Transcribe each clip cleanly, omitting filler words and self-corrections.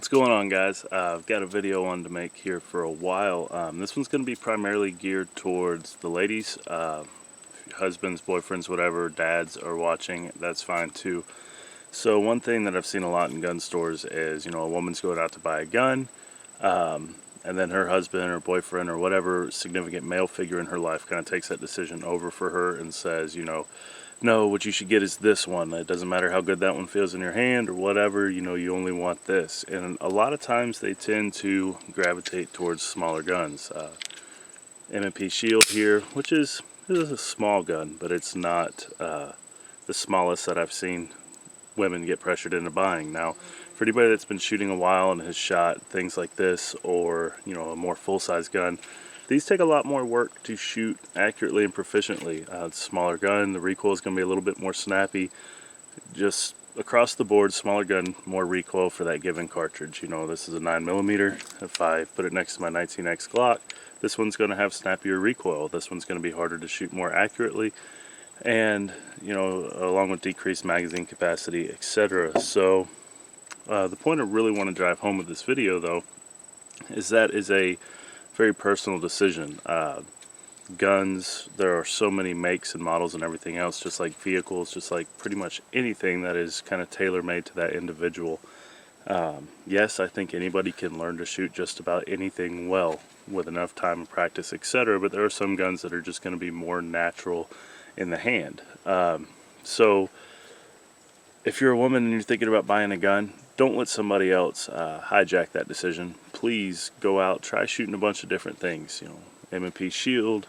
What's going on, guys? I've got a video I wanted to make here for a while. This one's going to be primarily geared towards the ladies. If your husbands, boyfriends, whatever, dads are watching, that's fine too. So one thing that I've seen a lot in gun stores is, a woman's going out to buy a gun, and then her husband or boyfriend or whatever significant male figure in her life kind of takes that decision over for her and says, no, what you should get is this one. It doesn't matter how good that one feels in your hand or whatever, you only want this. And a lot of times they tend to gravitate towards smaller guns. M&P Shield here, which is a small gun, but it's not the smallest that I've seen women get pressured into buying. Now, for anybody that's been shooting a while and has shot things like this or, a more full-size gun, these take a lot more work to shoot accurately and proficiently. It's a smaller gun, the recoil is going to be a little bit more snappy. Just across the board, smaller gun, more recoil for that given cartridge. This is a 9mm. If I put it next to my 19X Glock, this one's going to have snappier recoil. This one's going to be harder to shoot more accurately, and along with decreased magazine capacity, etc. So the point I really want to drive home with this video, though, is that is a very personal decision. Guns, there are so many makes and models and everything else, just like vehicles, just like pretty much anything that is kind of tailor-made to that individual. Yes, I think anybody can learn to shoot just about anything well with enough time and practice, etc., but there are some guns that are just going to be more natural in the hand. So if you're a woman and you're thinking about buying a gun, don't let somebody else hijack that decision. Please go out, try shooting a bunch of different things. M&P Shield,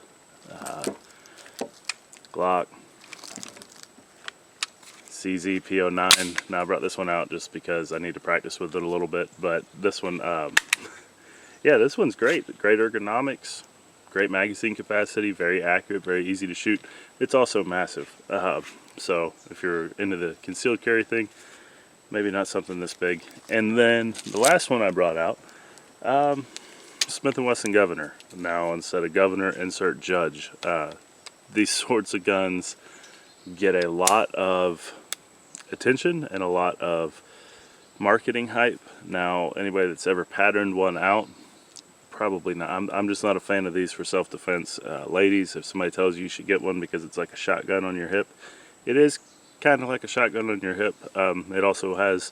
Glock, CZ P09. Now I brought this one out just because I need to practice with it a little bit, but this one, yeah, this one's great. Great ergonomics, great magazine capacity, very accurate, very easy to shoot. It's also massive. So if you're into the concealed carry thing, maybe not something this big. And then the last one I brought out, Smith & Wesson Governor. Now instead of Governor, insert Judge. These sorts of guns get a lot of attention and a lot of marketing hype. Now anybody that's ever patterned one out, probably not. I'm just not a fan of these for self-defense. Ladies, if somebody tells you should get one because it's like a shotgun on your hip, it is kind of like a shotgun on your hip. It also has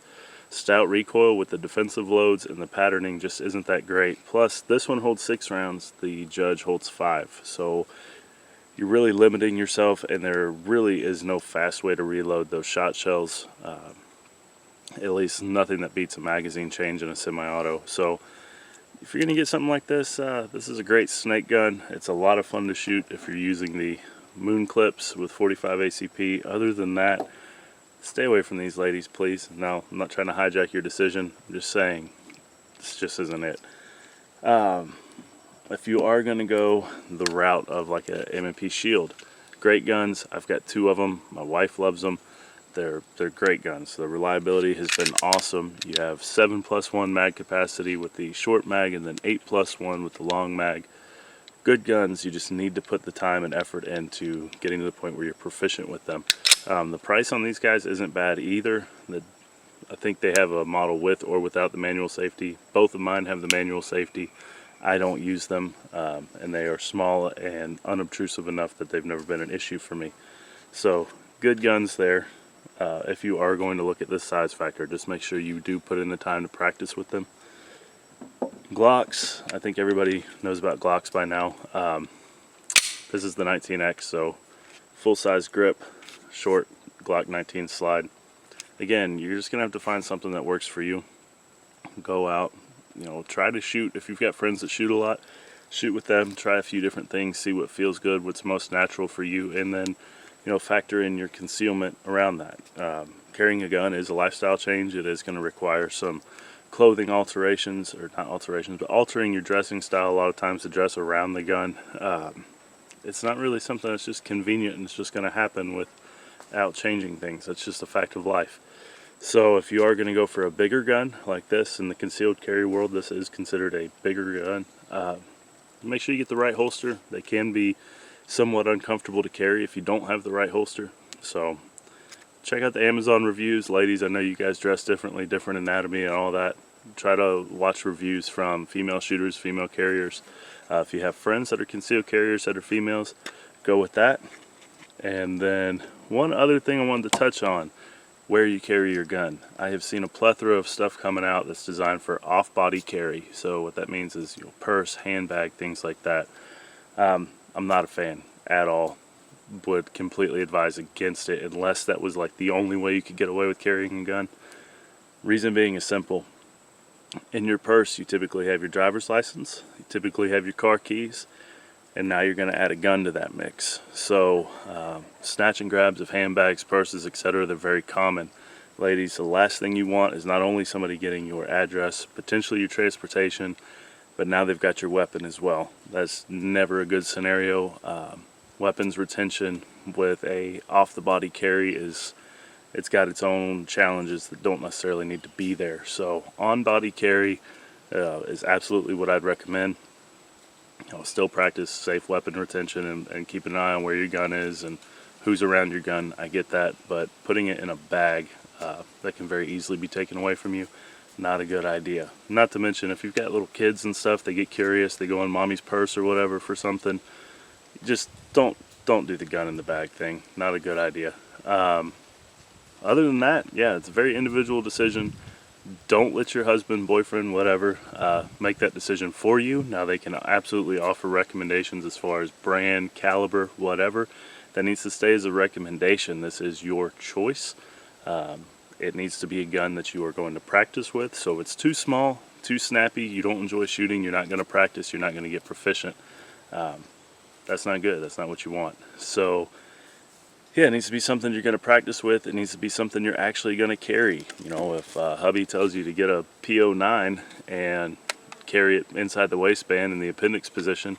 stout recoil with the defensive loads, and the patterning just isn't that great. Plus, this one holds 6 rounds, the Judge holds 5. So you're really limiting yourself, and there really is no fast way to reload those shot shells. At least nothing that beats a magazine change in a semi-auto. So if you're going to get something like this, this is a great snake gun. It's a lot of fun to shoot if you're using the Moon Clips with 45 ACP. Other than that, stay away from these, ladies, please. Now, I'm not trying to hijack your decision. I'm just saying this just isn't it. If you are going to go the route of like a M&P Shield, great guns. I've got 2 of them. My wife loves them. They're great guns. The reliability has been awesome. You have 7+1 mag capacity with the short mag, and then 8+1 with the long mag. Good guns. You just need to put the time and effort into getting to the point where you're proficient with them. The price on these guys isn't bad either. I think they have a model with or without the manual safety. Both of mine have the manual safety. I don't use them, and they are small and unobtrusive enough that they've never been an issue for me. So good guns there. If you are going to look at this size factor, just make sure you do put in the time to practice with them. Glocks, I think everybody knows about Glocks by now. This is the 19X, so full-size grip, short Glock 19 slide. Again, you're just going to have to find something that works for you. Go out, try to shoot. If you've got friends that shoot a lot, shoot with them, try a few different things, see what feels good, what's most natural for you, and then factor in your concealment around that. Carrying a gun is a lifestyle change. It is going to require some clothing alterations, or not alterations, but altering your dressing style a lot of times to dress around the gun. It's not really something that's just convenient and it's just going to happen without changing things. It's just a fact of life. So if you are going to go for a bigger gun like this, in the concealed carry world, this is considered a bigger gun. Make sure you get the right holster. They can be somewhat uncomfortable to carry if you don't have the right holster. So check out the Amazon reviews. Ladies, I know you guys dress differently, different anatomy and all that. Try to watch reviews from female shooters, female carriers. If you have friends that are concealed carriers that are females, go with that. And then one other thing I wanted to touch on, where you carry your gun. I have seen a plethora of stuff coming out that's designed for off-body carry. So what that means is purse, handbag, things like that. I'm not a fan at all. Would completely advise against it unless that was like the only way you could get away with carrying a gun. Reason being is simple. In your purse you typically have your driver's license, you typically have your car keys, and now you're going to add a gun to that mix. So snatch and grabs of handbags, purses, etc., they're very common. Ladies, the last thing you want is not only somebody getting your address, potentially your transportation, but now they've got your weapon as well. That's never a good scenario. Weapons retention with a off-the-body carry it's got its own challenges that don't necessarily need to be there. So on-body carry is absolutely what I'd recommend. Still practice safe weapon retention and keep an eye on where your gun is and who's around your gun. I get that, but putting it in a bag that can very easily be taken away from you, not a good idea. Not to mention, if you've got little kids and stuff, they get curious, they go in mommy's purse or whatever for something. Just don't do the gun in the bag thing. Not a good idea. Other than that, yeah, it's a very individual decision. Don't let your husband, boyfriend, whatever, make that decision for you. Now they can absolutely offer recommendations as far as brand, caliber, whatever. That needs to stay as a recommendation. This is your choice. It needs to be a gun that you are going to practice with. So if it's too small, too snappy, you don't enjoy shooting, you're not going to practice, you're not going to get proficient. That's not good. That's not what you want. So yeah, it needs to be something you're going to practice with. It needs to be something you're actually going to carry. If hubby tells you to get a P09 and carry it inside the waistband in the appendix position,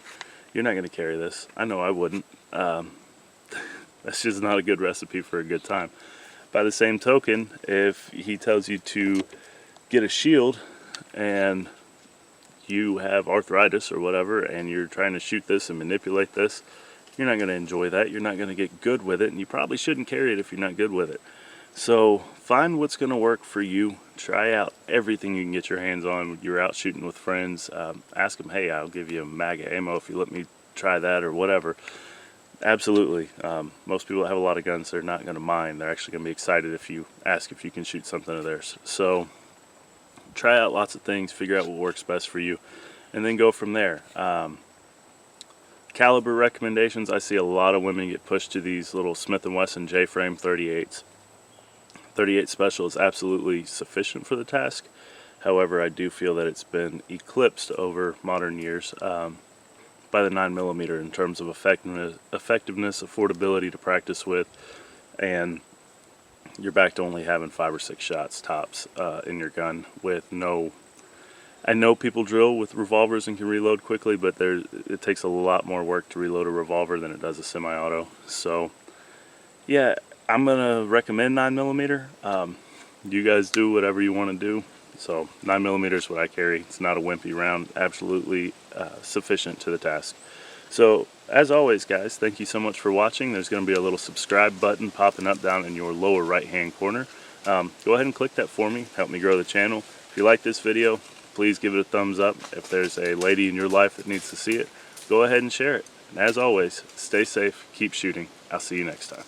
you're not going to carry this. I know I wouldn't. That's just not a good recipe for a good time. By the same token, if he tells you to get a shield and you have arthritis or whatever and you're trying to shoot this and manipulate this, you're not going to enjoy that. You're not going to get good with it, and you probably shouldn't carry it if you're not good with it. So find what's going to work for you. Try out everything you can get your hands on when you're out shooting with friends. Ask them, hey, I'll give you a mag of ammo if you let me try that or whatever. Absolutely. Most people that have a lot of guns, they're not going to mind. They're actually going to be excited if you ask if you can shoot something of theirs. So try out lots of things, figure out what works best for you, and then go from there. Caliber recommendations, I see a lot of women get pushed to these little Smith & Wesson J-frame 38s. 38 Special is absolutely sufficient for the task. However, I do feel that it's been eclipsed over modern years by the 9mm in terms of effectiveness, affordability to practice with, and you're back to only having 5 or 6 shots tops in your gun with no... I know people drill with revolvers and can reload quickly, but it takes a lot more work to reload a revolver than it does a semi-auto. So, yeah, I'm going to recommend 9mm. You guys do whatever you want to do. So, 9mm is what I carry. It's not a wimpy round. Absolutely sufficient to the task. So, as always, guys, thank you so much for watching. There's going to be a little subscribe button popping up down in your lower right-hand corner. Go ahead and click that for me. Help me grow the channel. If you like this video, please give it a thumbs up. If there's a lady in your life that needs to see it, go ahead and share it. And as always, stay safe, keep shooting. I'll see you next time.